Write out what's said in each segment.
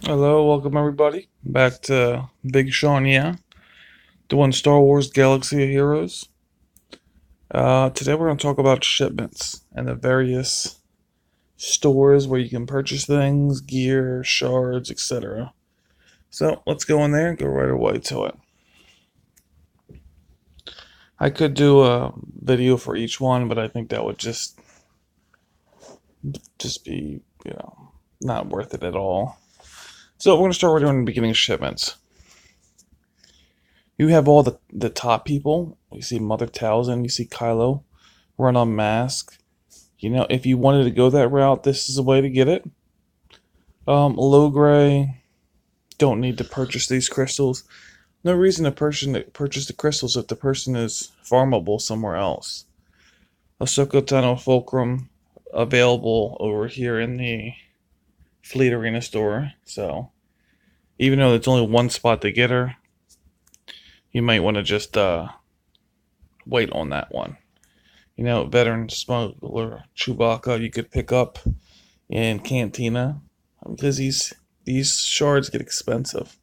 Hello, welcome everybody. Back to Big Sean, yeah. Doing Star Wars Galaxy of Heroes. Today we're going to talk about shipments and the various stores where you can purchase things, gear, shards, etc. So let's go in there and go right away to it. I could do a video for each one, but I think that would just be, not worth it at all. So we're going to start right in the beginning of shipments. You have all the top people. You see Mother Talzin, you see Kylo run on Mask. If you wanted to go that route, this is the way to get it. Low gray, don't need to purchase these crystals. No reason to purchase the crystals if the person is farmable somewhere else. Ahsoka Tano Fulcrum available over here in the Fleet Arena store. So even though it's only one spot to get her, you might want to just wait on that one. Veteran smuggler Chewbacca you could pick up in Cantina because these shards get expensive.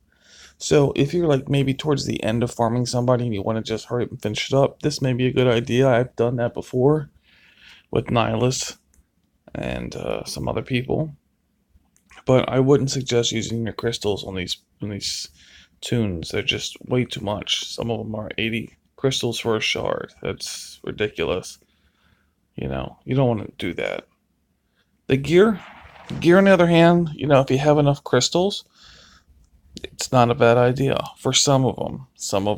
So if you're like maybe towards the end of farming somebody and you want to just hurry up and finish it up, this may be a good idea. I've done that before with Nihilus and some other people, but I wouldn't suggest using your crystals on these tunes. They're just way too much. Some of them are 80 crystals for a shard. That's ridiculous. You don't want to do that. The gear on the other hand, if you have enough crystals, it's not a bad idea for some of them. Some of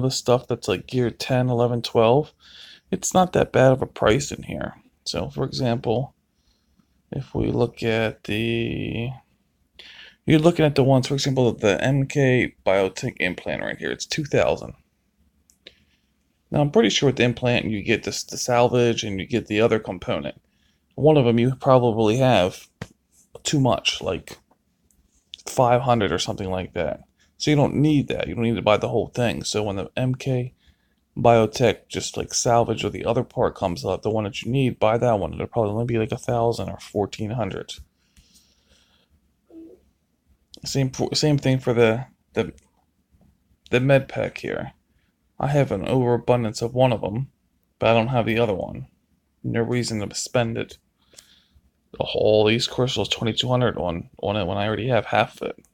the stuff that's like gear 10, 11, 12, it's not that bad of a price in here. So, for example, if we look at you're looking at the ones, for example, the MK Biotech implant right here, it's 2,000. Now, I'm pretty sure with the implant, you get this the salvage and you get the other component. One of them you probably have too much, like 500 or something like that. So you don't need that. You don't need to buy the whole thing. So when the MK Biotech just like salvage or the other part comes up, the one that you need, buy that one. It'll probably only be like 1,000 or 1,400. Same thing for the med pack here. I have an overabundance of one of them, but I don't have the other one. No reason to spend it. All these crystals 2,200 on it when I already have half of it.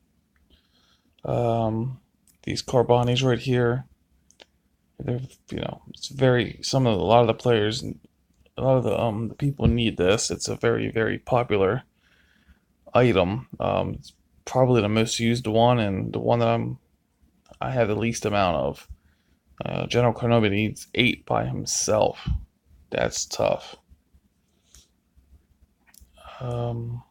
These Carbonis right here, they're it's very a lot of the players, a lot of the people need this. It's a very popular item. It's probably the most used one and the one that I have the least amount of. General Kenobi needs 8 by himself. That's tough. Um,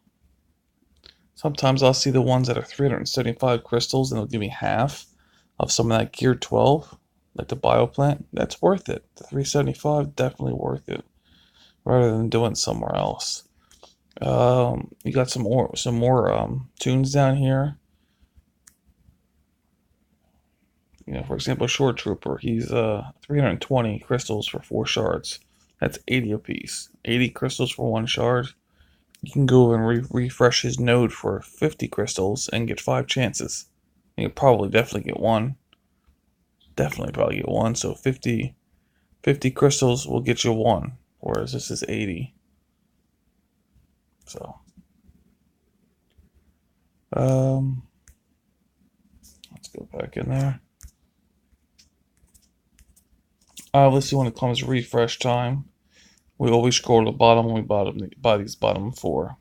Sometimes I'll see the ones that are 375 crystals and they'll give me half of some of that gear 12, like the bioplant. That's worth it. The 375 definitely worth it, rather than doing it somewhere else. You got some more tunes down here. For example, Short Trooper. He's 320 crystals for 4 shards. That's 80 apiece. 80 crystals for 1 shard. You can go and refresh his node for 50 crystals and get 5 chances. You probably definitely get one. Definitely probably get one. So 50 crystals will get you one, whereas this is 80. So, um, let's go back in there. Obviously, when it comes to refresh time, we always scroll to the bottom when we buy these bottom 4.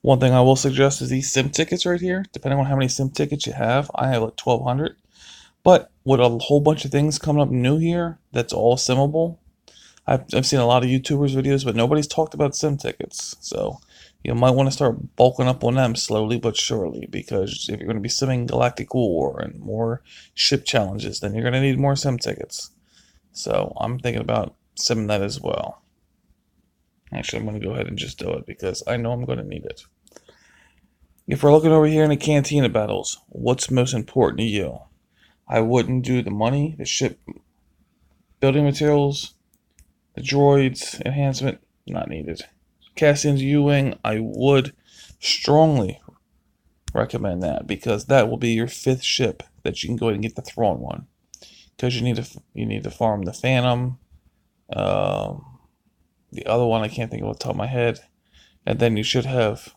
One thing I will suggest is these sim tickets right here. Depending on how many sim tickets you have, I have like 1,200. But with a whole bunch of things coming up new here, that's all simmable. I've seen a lot of YouTubers videos, but nobody's talked about sim tickets. So you might want to start bulking up on them slowly but surely, because if you're going to be simming Galactic War and more ship challenges, then you're going to need more sim tickets. So I'm thinking about simming that as well. Actually, I'm going to go ahead and just do it because I know I'm going to need it. If we're looking over here in the Cantina battles, what's most important to you? I wouldn't do the money, the ship building materials, the droids, enhancement, not needed. Cassian's U-Wing, I would strongly recommend that, because that will be your 5th ship that you can go ahead and get the Thrawn one. Because you need to farm the Phantom, the other one I can't think of off the top of my head, and then you should have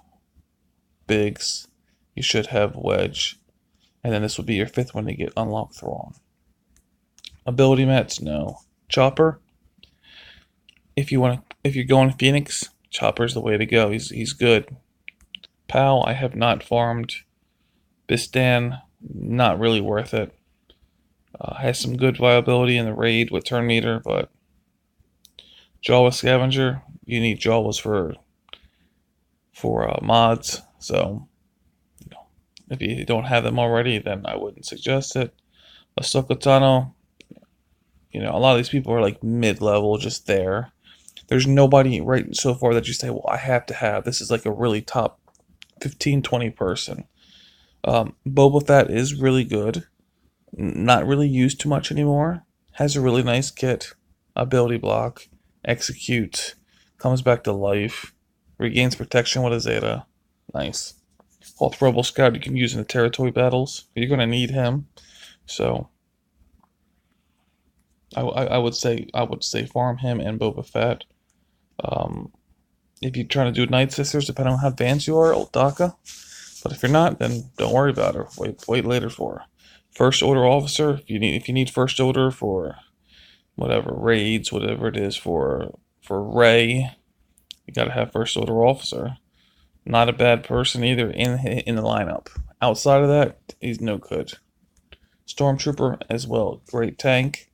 Biggs, you should have Wedge, and then this will be your 5th one to get unlocked Thrawn. Ability mats, no. Chopper, if you're going Phoenix, Chopper's the way to go. He's good. Pal, I have not farmed. Bistan, not really worth it. Has some good viability in the raid with turn meter, but Jawa Scavenger, you need Jawas for mods. So, if you don't have them already, then I wouldn't suggest it. Ahsoka Tano, a lot of these people are like mid-level, just there. There's nobody right so far that you say, well, I have to have. This is like a really top 15, 20 person. Boba Fett is really good. Not really used too much anymore. Has a really nice kit. Ability block. Execute. Comes back to life. Regains protection with a Zeta. Nice. Hoth Rebel Scout you can use in the territory battles. You're going to need him. So I would say farm him and Boba Fett. If you're trying to do Night Sisters, depending on how advanced you are, Old Daka. But if you're not, then don't worry about her. Wait later for her. First Order Officer, if you need First Order for whatever raids, whatever it is for Rey, you gotta have First Order Officer. Not a bad person either in the lineup. Outside of that, he's no good. Stormtrooper as well, great tank.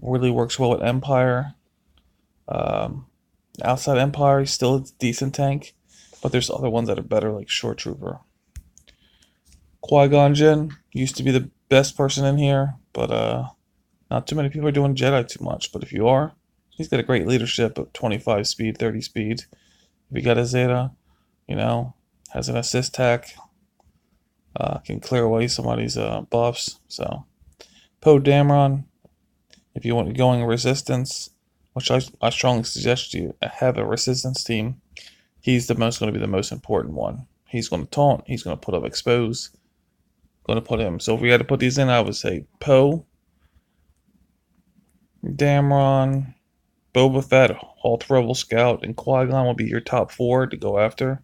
Really works well with Empire. Outside Empire, he's still a decent tank, but there's other ones that are better, like Shore Trooper. Qui-Gon Jinn used to be the best person in here, but not too many people are doing Jedi too much. But if you are, he's got a great leadership of 25 speed, 30 speed. If you got a Zeta, has an assist tack, can clear away somebody's buffs. So, Poe Dameron, if you want to going resistance, which I strongly suggest you have a resistance team, he's going to be the most important one. He's going to taunt, he's going to put up expose, going to put him. So if we had to put these in, I would say Poe, Dameron, Boba Fett, Hoth Rebel Scout, and Qui-Gon will be your top 4 to go after.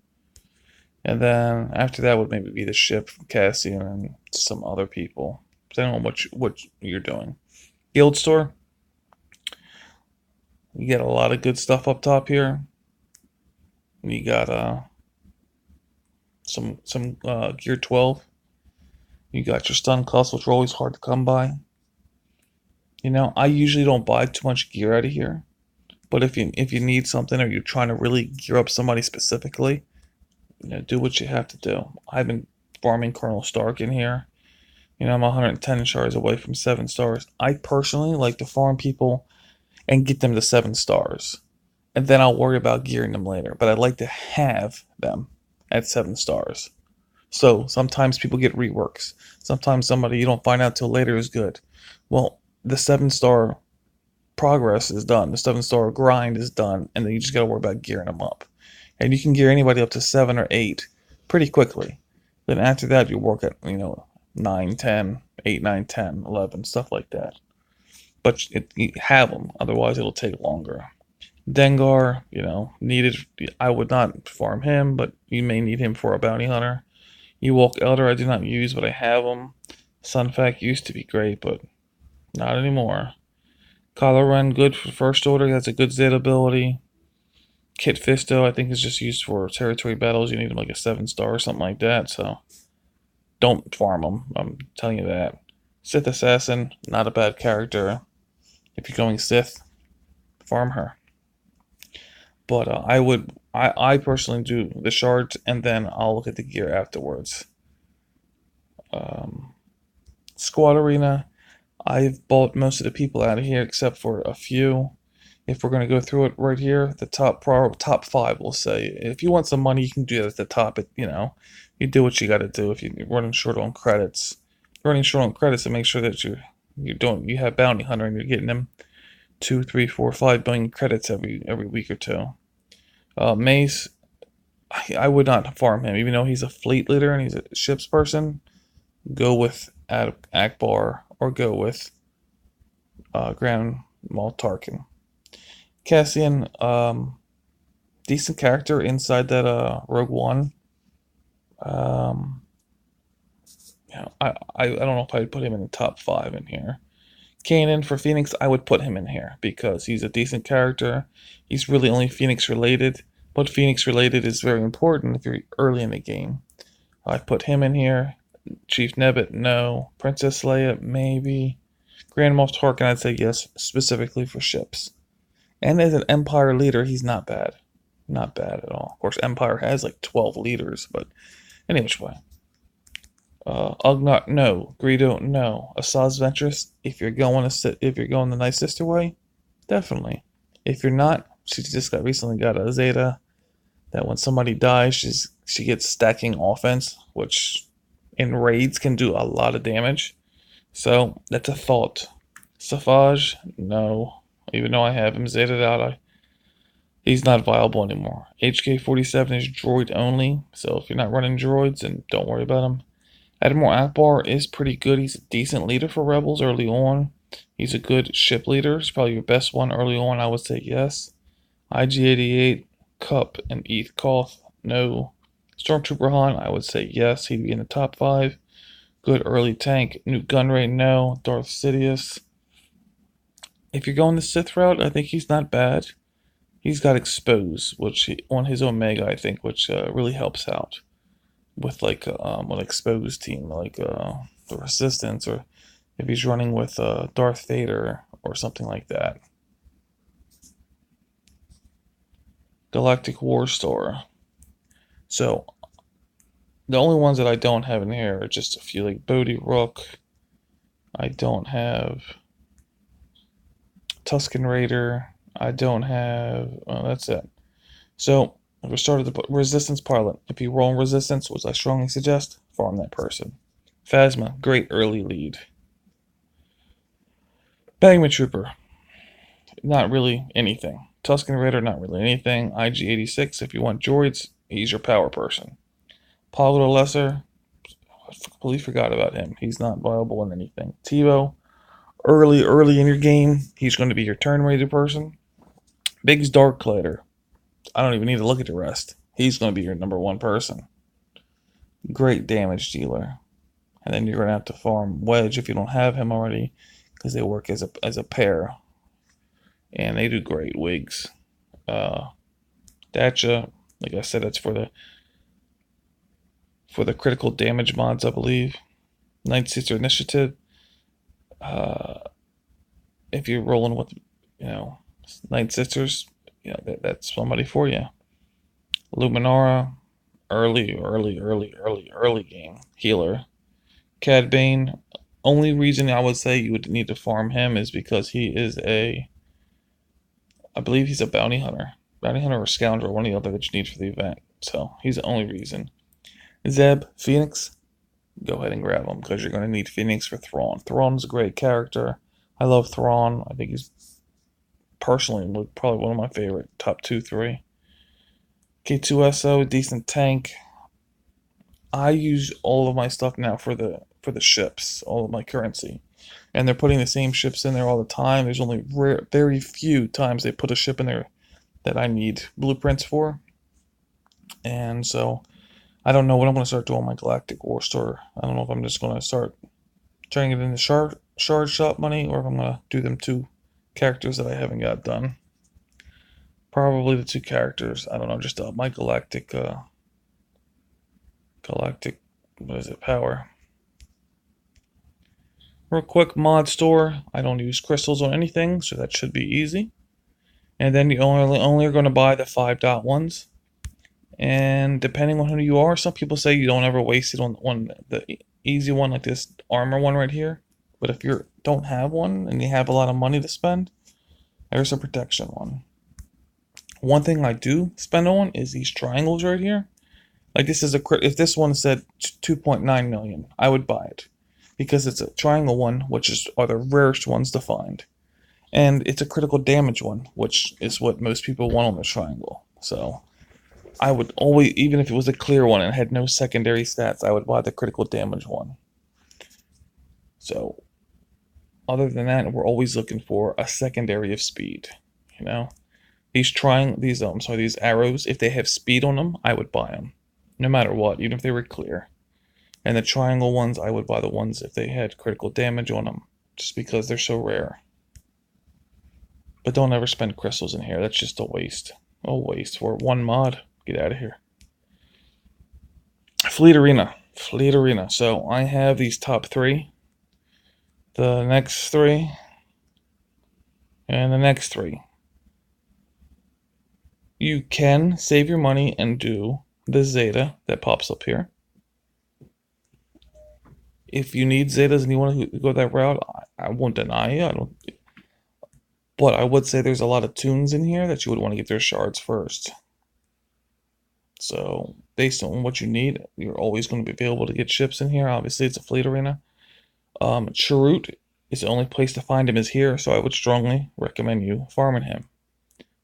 And then after that would maybe be the ship from Cassian and some other people, depending on what you're doing. Guild Store, you get a lot of good stuff up top here. You got some Gear 12. You got your stun costs, which are always hard to come by. I usually don't buy too much gear out of here, but if you need something or you're trying to really gear up somebody specifically, do what you have to do. I've been farming Colonel Stark in here. I'm 110 shards away from 7 stars. I personally like to farm people and get them to 7 stars, and then I'll worry about gearing them later. But I'd like to have them at 7 stars. So sometimes people get reworks. Sometimes somebody you don't find out till later is good. Well, the 7-star progress is done. The 7-star grind is done, and then you just got to worry about gearing them up. And you can gear anybody up to 7 or 8 pretty quickly. Then after that, you work at 9, 10, 8, 9, 10, 11, stuff like that. But you have them, otherwise it'll take longer. Dengar, needed. I would not farm him, but you may need him for a bounty hunter. Ewok Elder I do not use, but I have him. Sunfac used to be great, but not anymore. Kylo Ren, good for First Order. He has a good Zeta ability. Kit Fisto, I think, is just used for territory battles. You need him like a 7-star or something like that, so don't farm him. I'm telling you that. Sith Assassin, not a bad character. If you're going Sith, farm her. But I personally do the shards, and then I'll look at the gear afterwards. Squad Arena, I've bought most of the people out of here except for a few. If we're going to go through it right here, the top 5, we'll say. If you want some money, you can do that at the top. You do what you got to do. If you're running short on credits, and make sure that you have bounty hunter and you're getting them 2, 3, 4, 5 billion credits every week or two. Mace, I would not farm him, even though he's a fleet leader and he's a ships person. Go with Akbar or go with Grand Moff Tarkin. Cassian, decent character inside that Rogue One. Um, I don't know if I'd put him in the top 5 in here. Kanan for Phoenix, I would put him in here because he's a decent character. He's really only Phoenix related, but Phoenix related is very important if you're early in the game. I'd put him in here. Chief Nebbit, no. Princess Leia, maybe. Grand Moff Tarkin, I'd say yes, specifically for ships. And as an Empire leader, he's not bad. Not bad at all. Of course, Empire has like 12 leaders, but anyway, which way. Ugnaught, no. Greedo, no. Asajj Ventress, if you're going the Night Sister way, definitely. If you're not, she just recently got a Zeta that when somebody dies, she gets stacking offense, which in raids can do a lot of damage. So that's a thought. Savage, no. Even though I have him Zetaed out, he's not viable anymore. HK-47 is droid only, so if you're not running droids, then don't worry about him. Admiral Akbar is pretty good. He's a decent leader for Rebels early on. He's a good ship leader. He's probably your best one early on, I would say yes. IG-88, Cup, and Eth Koth, no. Stormtrooper Han, I would say yes. He'd be in the top 5. Good early tank. Newt Gunray, no. Darth Sidious. If you're going the Sith route, I think he's not bad. He's got Expose, which on his Omega, I think, which really helps out with like an exposed team, like the Resistance, or if he's running with Darth Vader or something like that. Galactic War Star. So the only ones that I don't have in here are just a few, like Bodhi Rook. I don't have Tusken Raider. I don't have. Well, that's it. So we started the Resistance Pilot. If you roll in Resistance, which I strongly suggest, farm that person. Phasma, great early lead. Bagman Trooper, not really anything. Tusken Raider, not really anything. IG-86, if you want droids, he's your power person. Pablo the Lesser, I completely forgot about him. He's not viable in anything. Tebow, early in your game, he's going to be your turn-rated person. Biggs Darklighter, I don't even need to look at the rest. He's going to be your number 1 person. Great damage dealer. And then you're going to have to farm Wedge if you don't have him already, because they work as a pair. And they do great wigs. Dacha, like I said, that's for the critical damage mods, I believe. Night Sister Initiative. If you're rolling with, Night Sisters, that's somebody for you. Luminara, early game healer. Cad Bane, only reason I would say you would need to farm him is because he is I believe he's a bounty hunter. Bounty hunter or scoundrel, one or the other that you need for the event. So he's the only reason. Zeb, Phoenix, go ahead and grab him because you're going to need Phoenix for Thrawn. Thrawn's a great character. I love Thrawn. I think he's personally probably one of my favorite, top 2, 3. K2SO, decent tank. I use all of my stuff now for the ships, all of my currency. And they're putting the same ships in there all the time. There's only very few times they put a ship in there that I need blueprints for. And so I don't know what I'm going to start doing on my Galactic War Store. I don't know if I'm just going to start turning it into shard shop money, or if I'm going to do them 2 characters that I haven't got done. Probably the 2 characters. I don't know, just my galactic power. Real quick, mod store. I don't use crystals on anything, so that should be easy. And then you only are going to buy the 5-dot ones. And depending on who you are, some people say you don't ever waste it on the easy one, like this armor one right here. But if you don't have one and you have a lot of money to spend, there's a protection one. One thing I do spend on is these triangles right here. Like this is if this one said 2.9 million, I would buy it because it's a triangle one, which are the rarest ones to find, and it's a critical damage one, which is what most people want on the triangle. So I would always, even if it was a clear one and had no secondary stats, I would buy the critical damage one. So, other than that, we're always looking for a secondary of speed. You know, these arrows, if they have speed on them, I would buy them, no matter what, even if they were clear. And the triangle ones, I would buy the ones if they had critical damage on them, just because they're so rare. But don't ever spend crystals in here. That's just a waste. A waste for one mod. Get out of here. Fleet Arena. Fleet Arena. So I have these top three. The next three. And the next three. You can save your money and do the Zeta that pops up here. If you need Zetas and you want to go that route, I won't deny you. But I would say there's a lot of tunes in here that you would want to get their shards first. So, based on what you need, you're always going to be able to get ships in here. Obviously, it's a fleet arena. Chirrut is the only place to find him is here, so I would strongly recommend you farming him.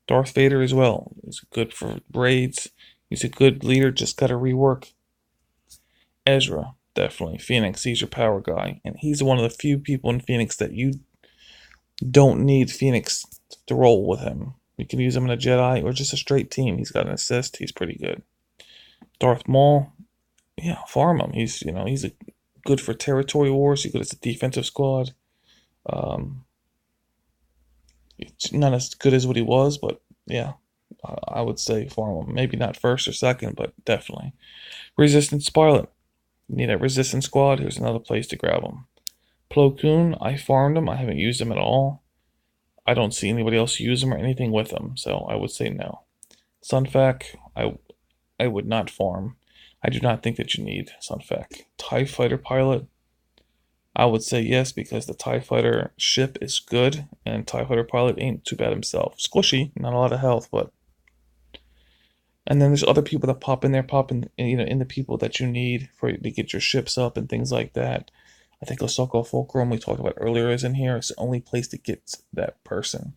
Darth Vader as well. He's good for raids. He's a good leader, just got to rework. Ezra, definitely. Phoenix, he's your power guy. And he's one of the few people in Phoenix that you don't need Phoenix to roll with him. You can use him in a Jedi or just a straight team. He's got an assist. He's pretty good. Darth Maul, yeah, farm him. He's good for territory wars. He's good as a defensive squad. It's not as good as what he was, but yeah, I would say farm him. Maybe not first or second, but definitely. Resistance pilot. You need a resistance squad. Here's another place to grab him. Plo Koon, I farmed him. I haven't used him at all. I don't see anybody else use him or anything with him, so I would say no. Sunfac, I would not farm. I do not think that you need Sunfac. TIE Fighter pilot, I would say yes, because the TIE Fighter ship is good, and TIE Fighter pilot ain't too bad himself. Squishy, not a lot of health, but... And then there's other people that pop in there, in the people that you need to get your ships up and things like that. I think Osaka Fulcrum we talked about earlier is in here. It's the only place to get that person.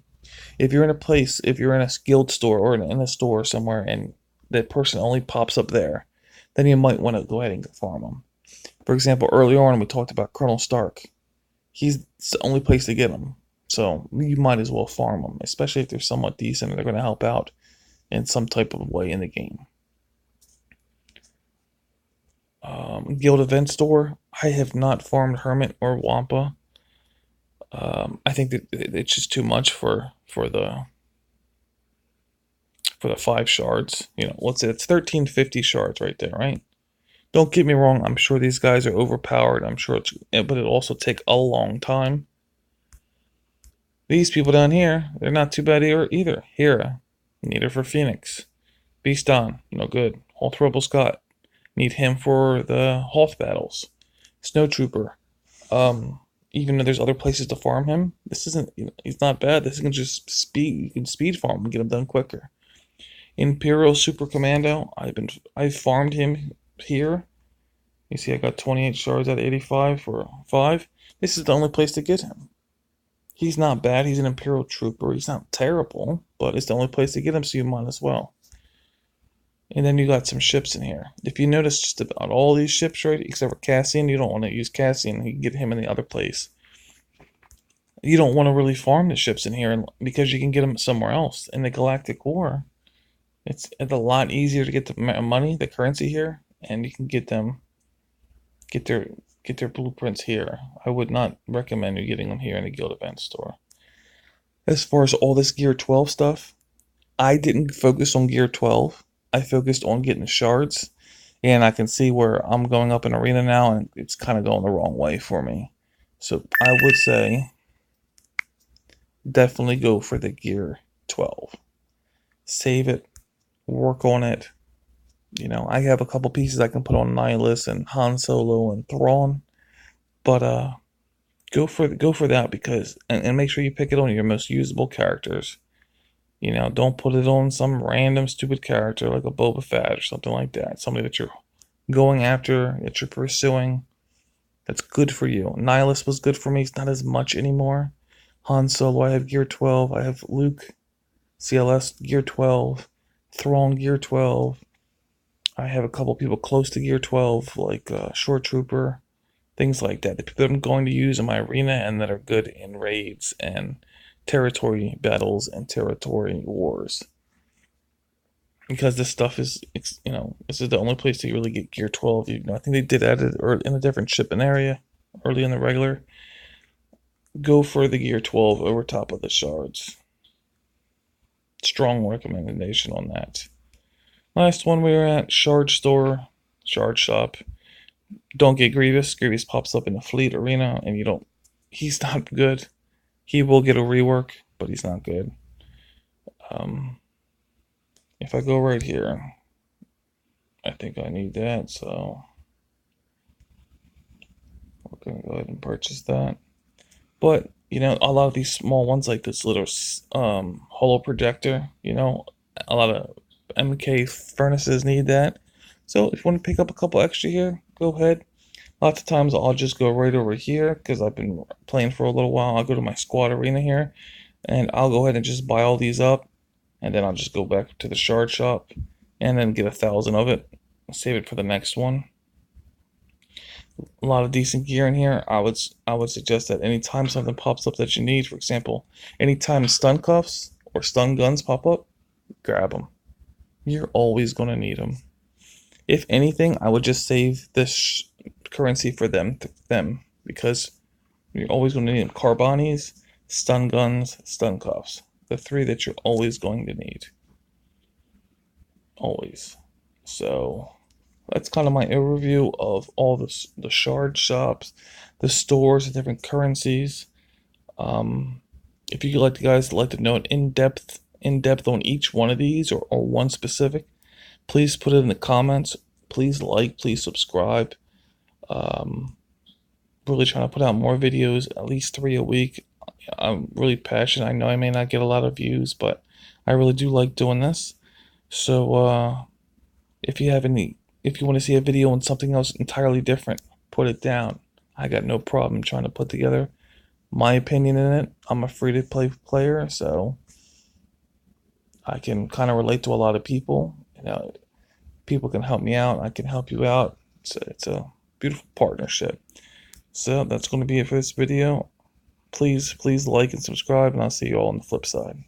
If you're in a guild store or in a store somewhere and that person only pops up there, then you might want to go ahead and farm them. For example, earlier on we talked about Colonel Stark. It's the only place to get him. So you might as well farm them, especially if they're somewhat decent and they're going to help out in some type of way in the game. Guild event store. I have not farmed Hermit or Wampa. I think that it's just too much for the 5 shards. Let's say it's 1350 shards right there, right? Don't get me wrong. I'm sure these guys are overpowered. I'm sure but it'll also take a long time. These people down here, they're not too bad either. Hera, need her for Phoenix. Beast on, no good. Hoth Rebel Scott, need him for the Hoth battles. Snowtrooper, even though there's other places to farm him, he's not bad. This isn't just speed. You can speed farm and get him done quicker. Imperial Super Commando, I've farmed him here. You see, I got 28 shards out of 85 for 5. This is the only place to get him. He's not bad. He's an Imperial Trooper. He's not terrible, but it's the only place to get him, so you might as well. And then you got some ships in here. If you notice just about all these ships, right, except for Cassian, you don't want to use Cassian. You can get him in the other place. You don't want to really farm the ships in here because you can get them somewhere else. In the Galactic War, it's a lot easier to get the money, the currency here, and you can get their blueprints here. I would not recommend you getting them here in the guild event store. As far as all this Gear 12 stuff, I didn't focus on Gear 12. I focused on getting shards, and I can see where I'm going up in arena now, and it's kind of going the wrong way for me. So I would say definitely go for the Gear 12. Save it, work on it. I have a couple pieces I can put on Nihilus and Han Solo and Thrawn, but go for that because and make sure you pick it on your most usable characters. Don't put it on some random stupid character like a Boba Fett or something like that. Somebody that you're going after, that you're pursuing, that's good for you. Nihilus was good for me. It's not as much anymore. Han Solo, I have Gear 12. I have Luke, CLS, Gear 12. Thrawn, Gear 12. I have a couple people close to Gear 12, like Short Trooper, things like that. The people that I'm going to use in my arena and that are good in raids and territory battles and territory wars. Because this stuff is, this is the only place that you really get Gear 12. I think they did add it in a different shipping area early in the regular. Go for the Gear 12 over top of the Shards. Strong recommendation on that. Last one we were at, Shard Store, Shard Shop. Don't get Grievous. Grievous pops up in the Fleet Arena, and he's not good. He will get a rework, but he's not good. If I go right here, I think I need that, so we're going to go ahead and purchase that. But, a lot of these small ones, like this little holo projector, a lot of MK furnaces need that. So if you want to pick up a couple extra here, go ahead. Lots of times I'll just go right over here because I've been playing for a little while. I'll go to my squad arena here, and I'll go ahead and just buy all these up, and then I'll just go back to the shard shop and then get 1,000 of it. Save it for the next one. A lot of decent gear in here. I would suggest that anytime something pops up that you need, for example, anytime stun cuffs or stun guns pop up, grab them. You're always going to need them. If anything, I would just save this currency for them because you're always going to need them. Carbonis, stun guns, stun cuffs. The 3 that you're always going to need. Always. So that's kind of my overview of all the shard shops, the stores, the different currencies. If you guys like to know an in-depth on each one of these or one specific, please put it in the comments. Please please subscribe. Really trying to put out more videos, at least 3 a week. I'm really passionate. I know I may not get a lot of views, but I really do like doing this. So if you want to see a video on something else entirely different, put it down. I got no problem trying to put together my opinion in it. I'm a free-to-play player, so I can kind of relate to a lot of people. People can help me out. I can help you out. It's a beautiful partnership. So that's going to be it for this video. Please like and subscribe, and I'll see you all on the flip side.